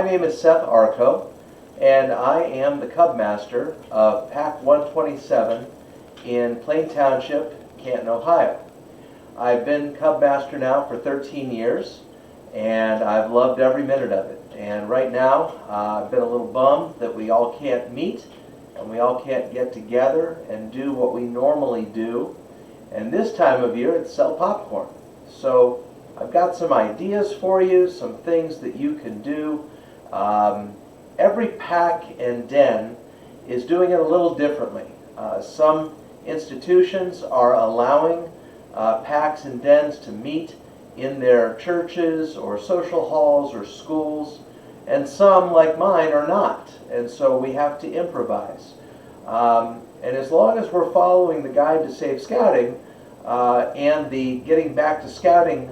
name is Seth Arco, and I am the Cub Master of Pack 127 in Plain Township, Canton, Ohio. I've been Cub Master now for 13 years, and I've loved every minute of it. And right now, I've been a little bummed that we all can't meet, and we all can't get together and do what we normally do. And this time of year, it's sell popcorn. So I've got some ideas for you, some things that you can do. Every pack and den is doing it a little differently. Some institutions are allowing packs and dens to meet in their churches or social halls or schools, and some, like mine, are not. And so we have to improvise. And as long as we're following the Guide to Safe Scouting and the Getting Back to Scouting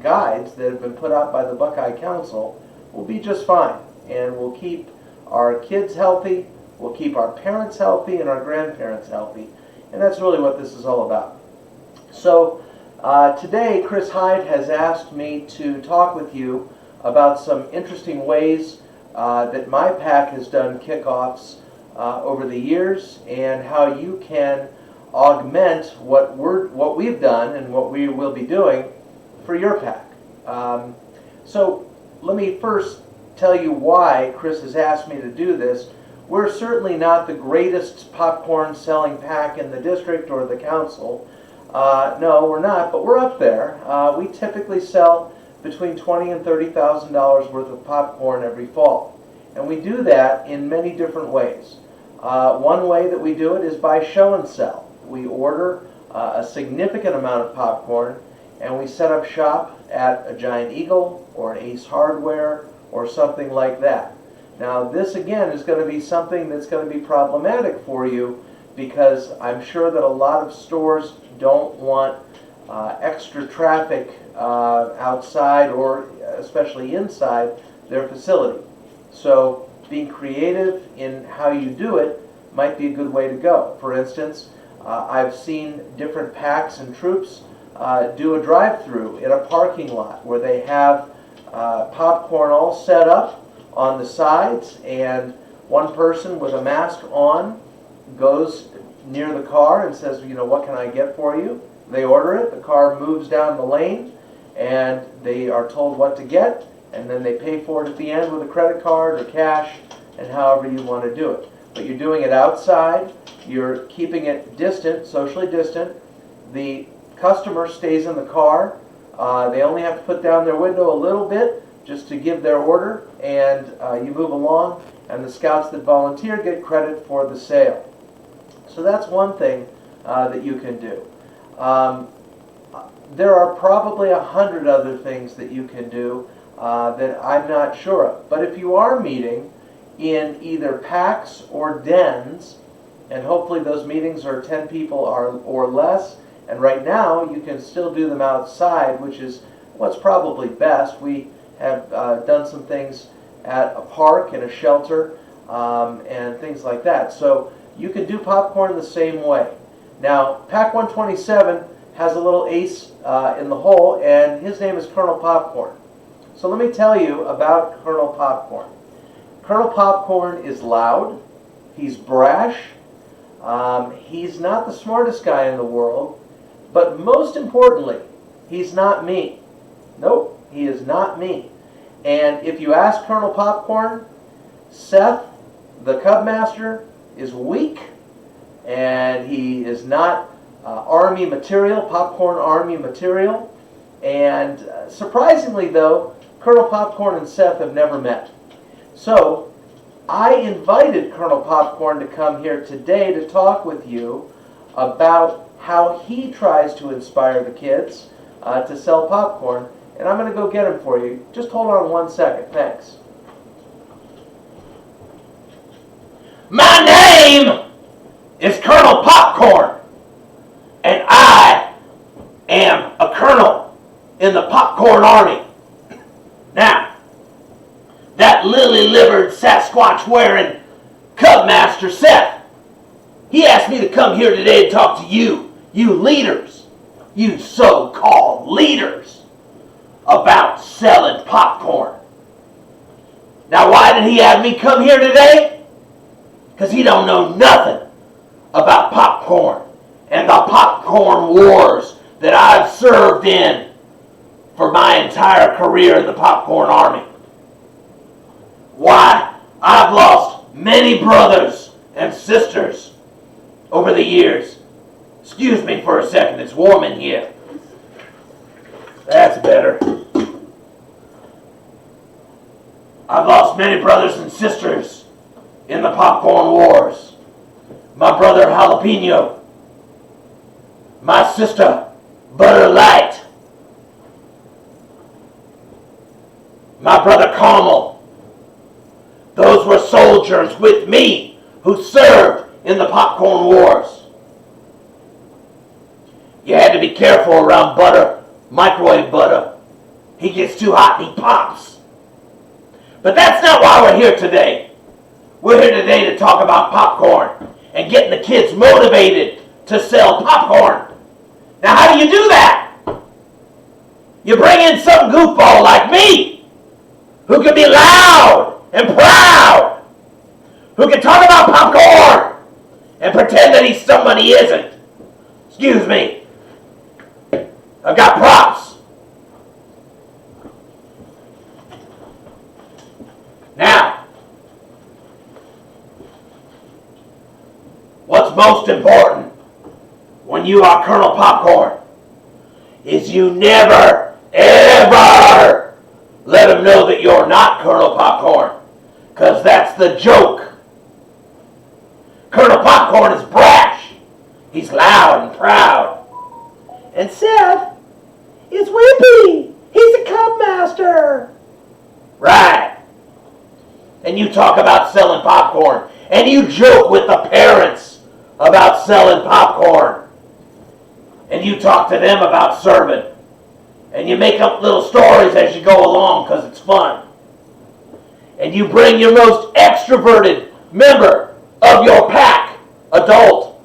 guides that have been put out by the Buckeye Council, we'll be just fine. And we'll keep our kids healthy, we'll keep our parents healthy, and our grandparents healthy. And that's really what this is all about. So today, Chris Hyde has asked me to talk with you about some interesting ways that my pack has done kickoffs over the years, and how you can augment what we've done and what we will be doing for your pack. So let me first tell you why Chris has asked me to do this. We're certainly not the greatest popcorn selling pack in the district or the council. No, we're not, but we're up there. We typically sell between $20,000 and $30,000 worth of popcorn every fall. And we do that in many different ways. One way that we do it is by show and sell. We order a significant amount of popcorn, and we set up shop at a Giant Eagle or an Ace Hardware or something like that. Now this again is going to be something that's going to be problematic for you, because I'm sure that a lot of stores don't want extra traffic outside or especially inside their facility. So being creative in how you do it might be a good way to go. For instance, I've seen different packs and troops do a drive-through in a parking lot where they have popcorn all set up on the sides, and one person with a mask on goes near the car and says, you know, what can I get for you? They order it, the car moves down the lane, and they are told what to get, and then they pay for it at the end with a credit card or cash, and however you want to do it. But you're doing it outside, you're keeping it distant, socially distant. The customer stays in the car. They only have to put down their window a little bit just to give their order, and you move along, and the scouts that volunteer get credit for the sale. So that's one thing that you can do. There are probably 100 other things that you can do that I'm not sure of. But if you are meeting in either packs or dens, and hopefully those meetings are 10 people or less, and right now you can still do them outside, which is what's probably best. We have done some things at a park and a shelter and things like that. So you can do popcorn the same way. Now, Pack 127 has a little ace in the hole, and his name is Colonel Popcorn. So let me tell you about Colonel Popcorn. Colonel Popcorn is loud, he's brash, he's not the smartest guy in the world, but most importantly, he's not mean. Nope, he is not mean. And if you ask Colonel Popcorn, Seth, the Cub Master, is weak, and he is not Army material, popcorn Army material. And surprisingly though, Colonel Popcorn and Seth have never met. So I invited Colonel Popcorn to come here today to talk with you about how he tries to inspire the kids to sell popcorn. And I'm going to go get him for you. Just hold on 1 second. Thanks. My name is Colonel Popcorn, and I am a colonel in the Popcorn Army. Now, that lily-livered, Sasquatch-wearing Cub Master Seth, he asked me to come here today to talk to you leaders, you so-called leaders, about selling popcorn. Now, why did he have me come here today? Because he don't know nothing about popcorn and the popcorn wars that I've served in for my entire career in the popcorn army. Why, I've lost many brothers and sisters over the years. Excuse me for a second, it's warm in here. That's better. I've lost many brothers and sisters in the popcorn wars. My brother Jalapeno, my sister Butter Light, my brother Caramel. Those were soldiers with me who served in the popcorn wars. You had to be careful around butter, microwave butter. He gets too hot and he pops. But that's not why we're here today. We're here today to talk about popcorn and getting the kids motivated to sell popcorn. Now, how do you do that? You bring in some goofball like me, who can be loud and proud, who can talk about popcorn and pretend that he's somebody he isn't. Excuse me. I've got props. Now, what's most important when you are Colonel Popcorn is you never, ever let them know that you're not Colonel Popcorn, because that's the joke. Colonel Popcorn is brash. He's loud and proud. And Seth is wimpy. He's a cub master. Right. And you talk about selling popcorn, and you joke with the parents about selling popcorn, and you talk to them about serving, and you make up little stories as you go along because it's fun. And you bring your most extroverted member of your pack, adult,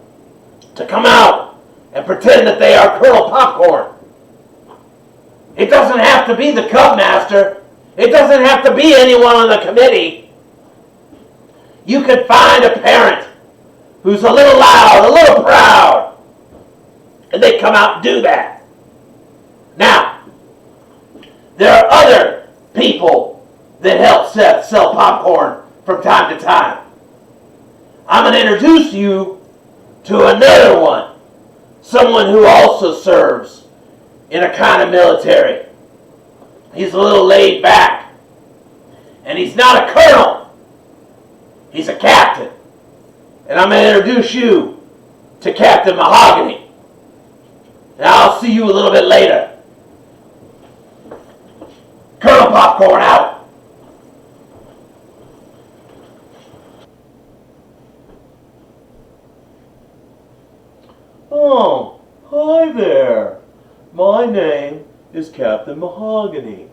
to come out and pretend that they are Colonel Popcorn. It doesn't have to be the Cub Master. It doesn't have to be anyone on the committee. You could find a parent who's a little loud, a little proud, and they come out and do that. Now, there are other people that help Seth sell popcorn from time to time. I'm going to introduce you to another one, someone who also serves in a kind of military. He's a little laid back, and he's not a colonel. He's a captain. And I'm going to introduce you to Captain Mahogany. Now I'll see you a little bit later. Colonel Popcorn out. Oh, hi there. My name is Captain Mahogany,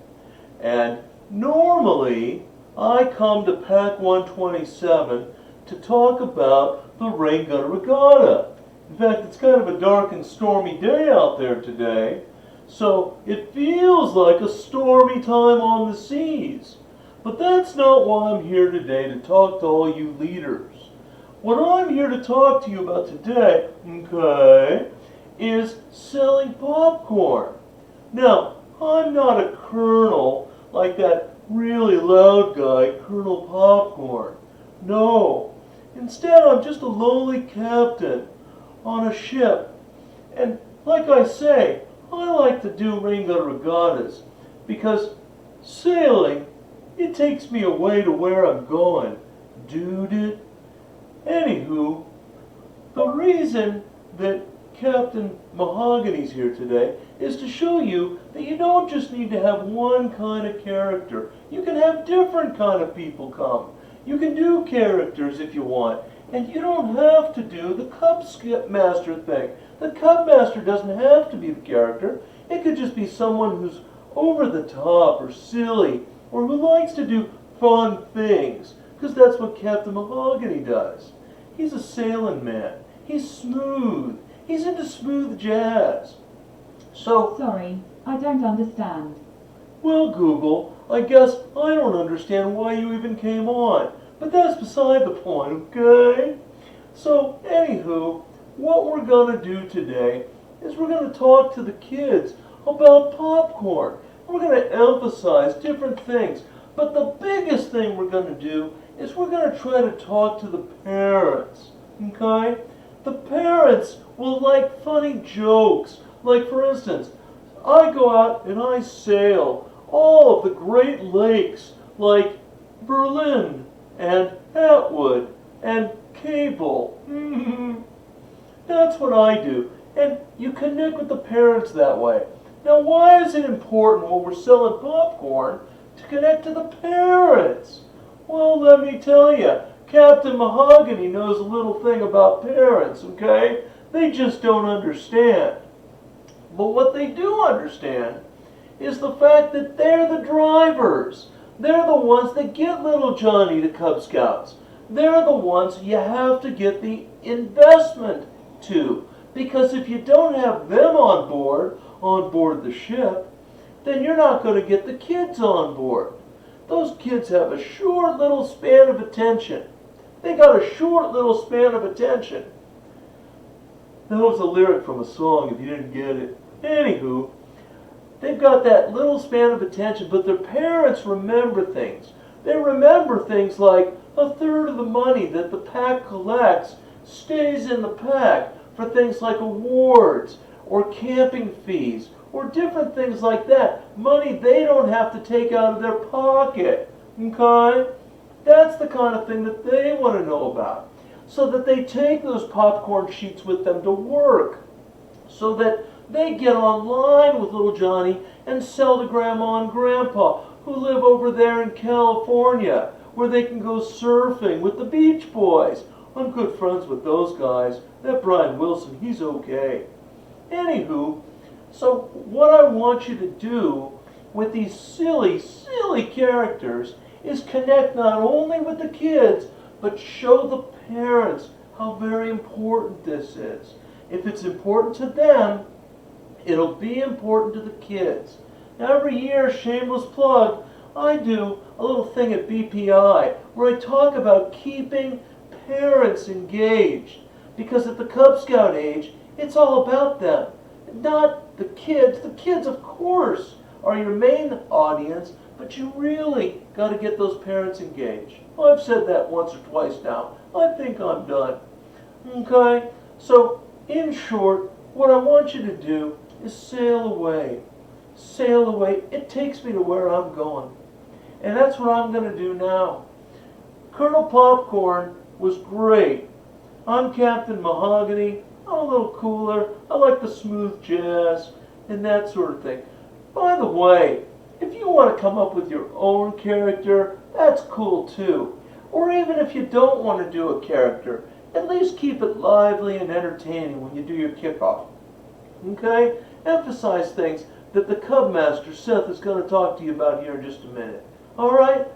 and normally I come to Pack 127 to talk about the Rain Gutter Regatta. In fact, it's kind of a dark and stormy day out there today, so it feels like a stormy time on the seas. But that's not why I'm here today to talk to all you leaders. What I'm here to talk to you about today, okay, is selling popcorn. Now, I'm not a colonel like that really loud guy, Colonel Popcorn. No. Instead, I'm just a lowly captain on a ship. And like I say, I like to do rain gutter regattas because sailing, it takes me away to where I'm going. Dude it. Anywho, the reason that Captain Mahogany's here today is to show you that you don't just need to have one kind of character. You can have different kind of people come. You can do characters if you want. And you don't have to do the Cub Master thing. The Cub Master doesn't have to be the character. It could just be someone who's over the top or silly or who likes to do fun things. Because that's what Captain Mahogany does. He's a sailing man. He's smooth. He's into smooth jazz. So, sorry, I don't understand. well, Google, I guess I don't understand why you even came on. But that's beside the point, okay? So, anywho, what we're going to do today is we're going to talk to the kids about popcorn. We're going to emphasize different things. But the biggest thing we're going to do is we're going to try to talk to the parents, okay? The parents will like funny jokes. Like, for instance, I go out and I sail all of the Great Lakes like Berlin and Atwood and Cable. That's what I do. And you connect with the parents that way. Now, why is it important when we're selling popcorn to connect to the parents? Well, let me tell you, Captain Mahogany knows a little thing about parents, okay? They just don't understand. But what they do understand is the fact that they're the drivers. They're the ones that get little Johnny to Cub Scouts. They're the ones you have to get the investment to. Because if you don't have them on board the ship, then you're not going to get the kids on board. Those kids have a short little span of attention. They got a short little span of attention. That was a lyric from a song if you didn't get it. Anywho, they've got that little span of attention, but their parents remember things. They remember things like a third of the money that the pack collects stays in the pack for things like awards or camping fees or different things like that. Money they don't have to take out of their pocket. Okay? That's the kind of thing that they want to know about. So that they take those popcorn sheets with them to work. So that they get online with little Johnny and sell to Grandma and Grandpa who live over there in California, where they can go surfing with the Beach Boys. I'm good friends with those guys. That Brian Wilson, he's okay. Anywho, so what I want you to do with these silly, silly characters is connect not only with the kids, but show the parents how very important this is. If it's important to them, it'll be important to the kids. Now, every year, shameless plug, I do a little thing at BPI where I talk about keeping parents engaged. Because at the Cub Scout age, it's all about them, not the kids. The kids, of course, are your main audience, but you really got to get those parents engaged. I've said that once or twice now. I think I'm done. Okay? So, in short, what I want you to do is sail away. Sail away. It takes me to where I'm going. And that's what I'm going to do now. Colonel Popcorn was great. I'm Captain Mahogany. I'm a little cooler. I like the smooth jazz and that sort of thing. By the way, if you want to come up with your own character, that's cool too. Or even if you don't want to do a character, at least keep it lively and entertaining when you do your kickoff. Okay? Emphasize things that the Cub Master, Seth, is going to talk to you about here in just a minute. Alright?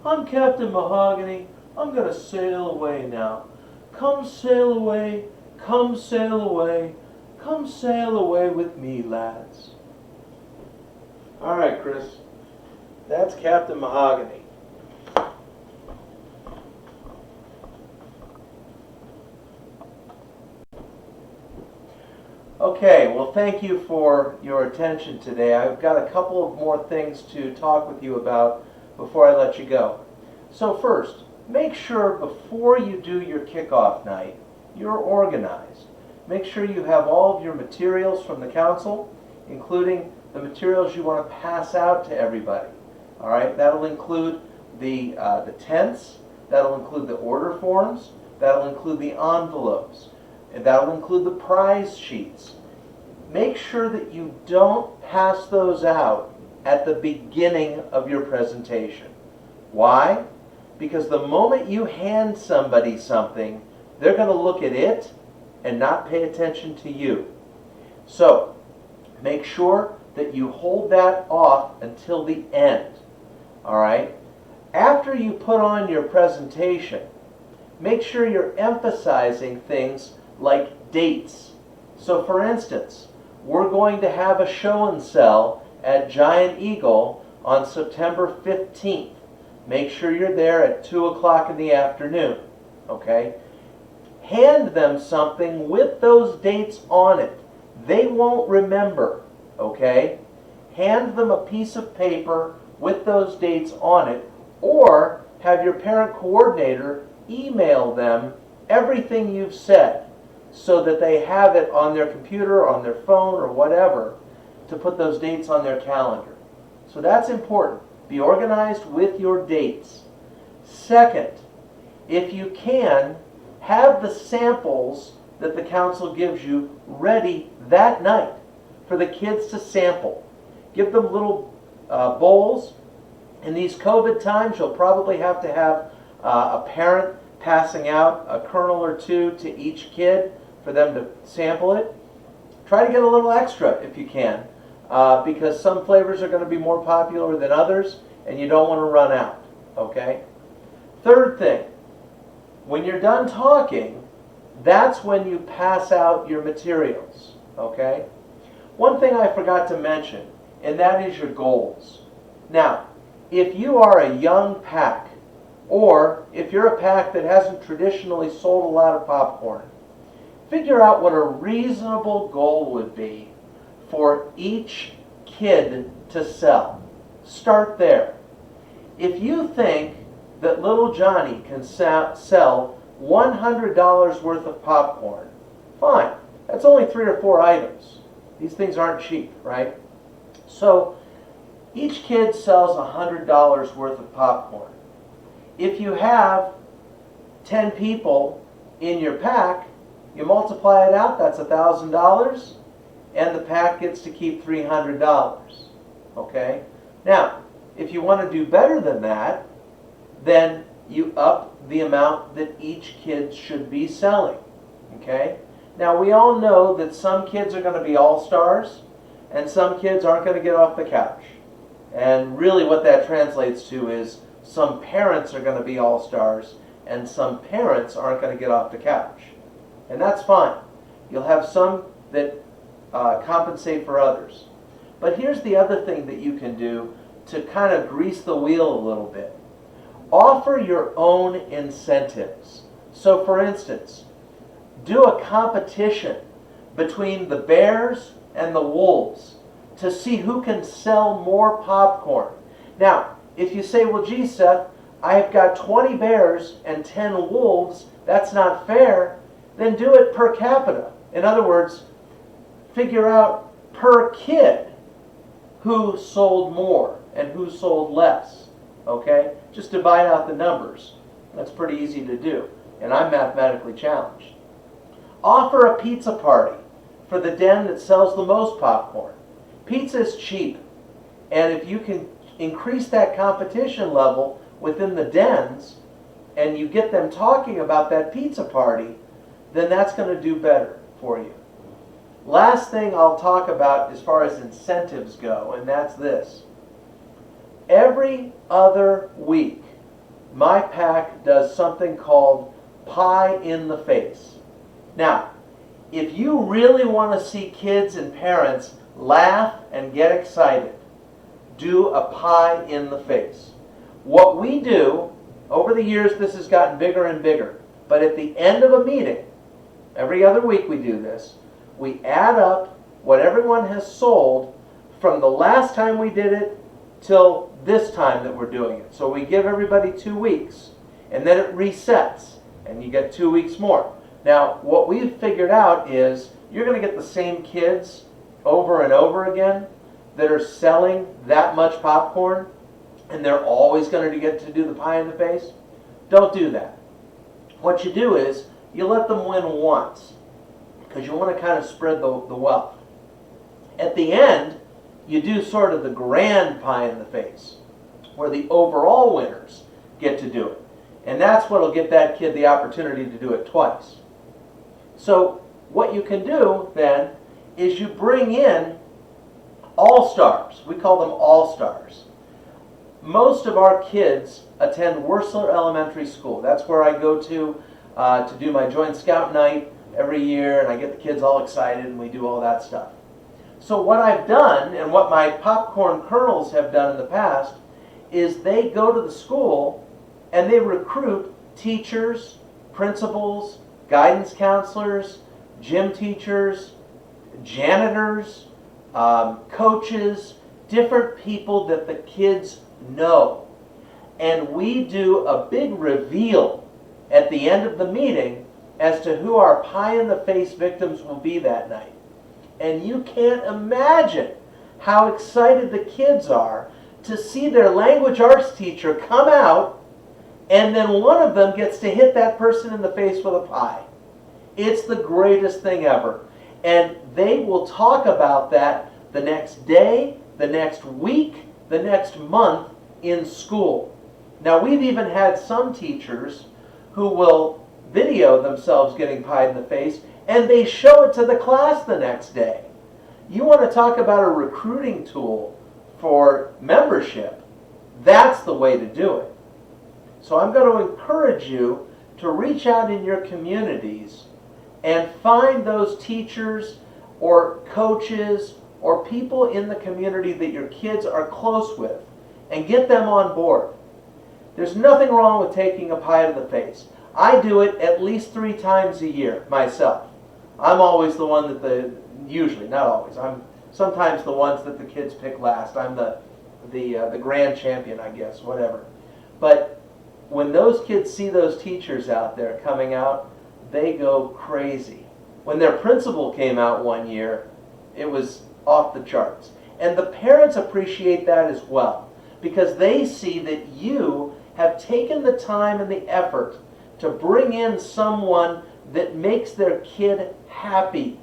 I'm Captain Mahogany. I'm going to sail away now. Come sail away, come sail away, come sail away with me, lads. Alright, Chris. That's Captain Mahogany. Okay, well, thank you for your attention today. I've got a couple of more things to talk with you about before I let you go. So first, make sure before you do your kickoff night, you're organized. Make sure you have all of your materials from the council, including the materials you want to pass out to everybody. All right, that'll include the tents, that'll include the order forms, that'll include the envelopes, and that'll include the prize sheets. Make sure that you don't pass those out at the beginning of your presentation. Why? Because the moment you hand somebody something, they're going to look at it and not pay attention to you. So, make sure that you hold that off until the end. All right? After you put on your presentation, make sure you're emphasizing things like dates. So, for instance, we're going to have a show and sell at Giant Eagle on September 15th. Make sure you're there at 2 o'clock in the afternoon, okay? Hand them something with those dates on it. They won't remember, okay? Hand them a piece of paper with those dates on it, or have your parent coordinator email them everything you've said so that they have it on their computer, on their phone, or whatever to put those dates on their calendar. So that's important. Be organized with your dates. Second, if you can, have the samples that the council gives you ready that night for the kids to sample. Give them little bowls. In these COVID times, you'll probably have to have a parent passing out a kernel or two to each kid for them to sample it. Try to get a little extra if you can, because some flavors are going to be more popular than others, and you don't want to run out, okay? Third thing, when you're done talking, that's when you pass out your materials, okay? One thing I forgot to mention, and that is your goals. Now, if you are a young pack, or if you're a pack that hasn't traditionally sold a lot of popcorn, figure out what a reasonable goal would be for each kid to sell. Start there. If you think that little Johnny can sell $100 worth of popcorn, fine. That's only 3 or 4 items. These things aren't cheap, right? So each kid sells $100 worth of popcorn. If you have 10 people in your pack, you multiply it out, that's $1,000, and the pack gets to keep $300. Okay? Now, if you want to do better than that, then you up the amount that each kid should be selling. Okay? Now, we all know that some kids are going to be all-stars, and some kids aren't going to get off the couch. And really what that translates to is some parents are going to be all-stars, and some parents aren't going to get off the couch. And that's fine. You'll have some that compensate for others. But here's the other thing that you can do to kind of grease the wheel a little bit. Offer your own incentives. So for instance, do a competition between the Bears and the Wolves to see who can sell more popcorn. Now, if you say, well, gee, Seth, I've got 20 Bears and 10 Wolves, that's not fair, then do it per capita. In other words, figure out per kid who sold more and who sold less. Okay? Just divide out the numbers. That's pretty easy to do. And I'm mathematically challenged. Offer a pizza party for the den that sells the most popcorn. Pizza is cheap. And if you can increase that competition level within the dens and you get them talking about that pizza party, then that's going to do better for you. Last thing I'll talk about as far as incentives go, and that's this. Every other week, my pack does something called Pie in the Face. Now, if you really want to see kids and parents laugh and get excited, do a pie in the face. What we do, over the years this has gotten bigger and bigger, but at the end of a meeting, every other week we do this, we add up what everyone has sold from the last time we did it till this time that we're doing it. So we give everybody 2 weeks, and then it resets, and you get 2 weeks more. Now, what we've figured out is you're going to get the same kids over and over again that are selling that much popcorn, and they're always going to get to do the pie in the face. Don't do that. What you do is you let them win once, because you want to kind of spread the wealth. At the end, you do sort of the grand pie in the face, where the overall winners get to do it. And that's what will get that kid the opportunity to do it twice. So what you can do then is you bring in all-stars. We call them all-stars. Most of our kids attend Wursler Elementary School. That's where I go to do my Joint Scout night every year, and I get the kids all excited, and we do all that stuff. So what I've done, and what my popcorn kernels have done in the past, is they go to the school and they recruit teachers, principals, guidance counselors, gym teachers, janitors, coaches, different people that the kids know. And we do a big reveal at the end of the meeting as to who our pie-in-the-face victims will be that night. And you can't imagine how excited the kids are to see their language arts teacher come out, and then one of them gets to hit that person in the face with a pie. It's the greatest thing ever. And they will talk about that the next day, the next week, the next month in school. Now, we've even had some teachers who will video themselves getting pied in the face, and they show it to the class the next day. You want to talk about a recruiting tool for membership? That's the way to do it. So I'm going to encourage you to reach out in your communities and find those teachers or coaches or people in the community that your kids are close with and get them on board. There's nothing wrong with taking a pie to the face. I do it at least 3 times a year myself. I'm always the one that usually, not always, I'm sometimes the ones that the kids pick last. I'm the grand champion, I guess, whatever. But when those kids see those teachers out there coming out, they go crazy. When their principal came out one year, it was off the charts. And the parents appreciate that as well, because they see that you have taken the time and the effort to bring in someone that makes their kid happy.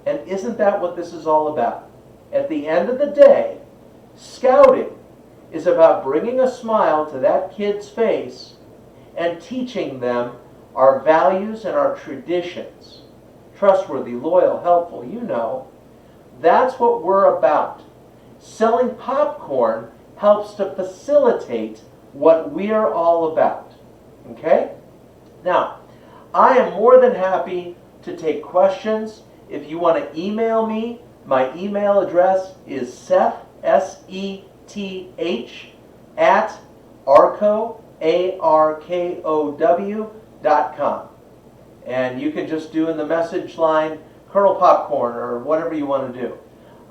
And isn't that what this is all about? At the end of the day, scouting is about bringing a smile to that kid's face and teaching them our values and our traditions. Trustworthy, loyal, helpful, you know. That's what we're about. Selling popcorn helps to facilitate what we are all about. Okay? Now, I am more than happy to take questions. If you want to email me, my email address is Seth, S-E-T-H, at arkow, ARKOW.com. And you can just do in the message line, Colonel Popcorn, or whatever you want to do.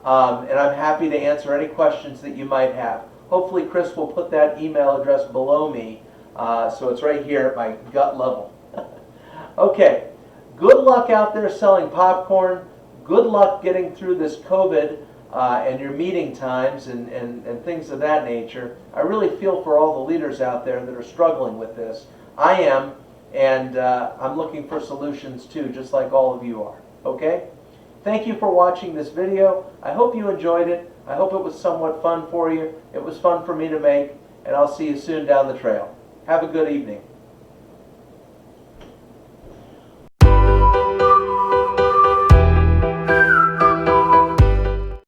And I'm happy to answer any questions that you might have. Hopefully Chris will put that email address below me, so it's right here at my gut level. Okay, good luck out there selling popcorn. Good luck getting through this COVID and your meeting times and things of that nature. I really feel for all the leaders out there that are struggling with this. I am, and I'm looking for solutions too, just like all of you are. Okay? Thank you for watching this video. I hope you enjoyed it. I hope it was somewhat fun for you. It was fun for me to make, and I'll see you soon down the trail. Have a good evening.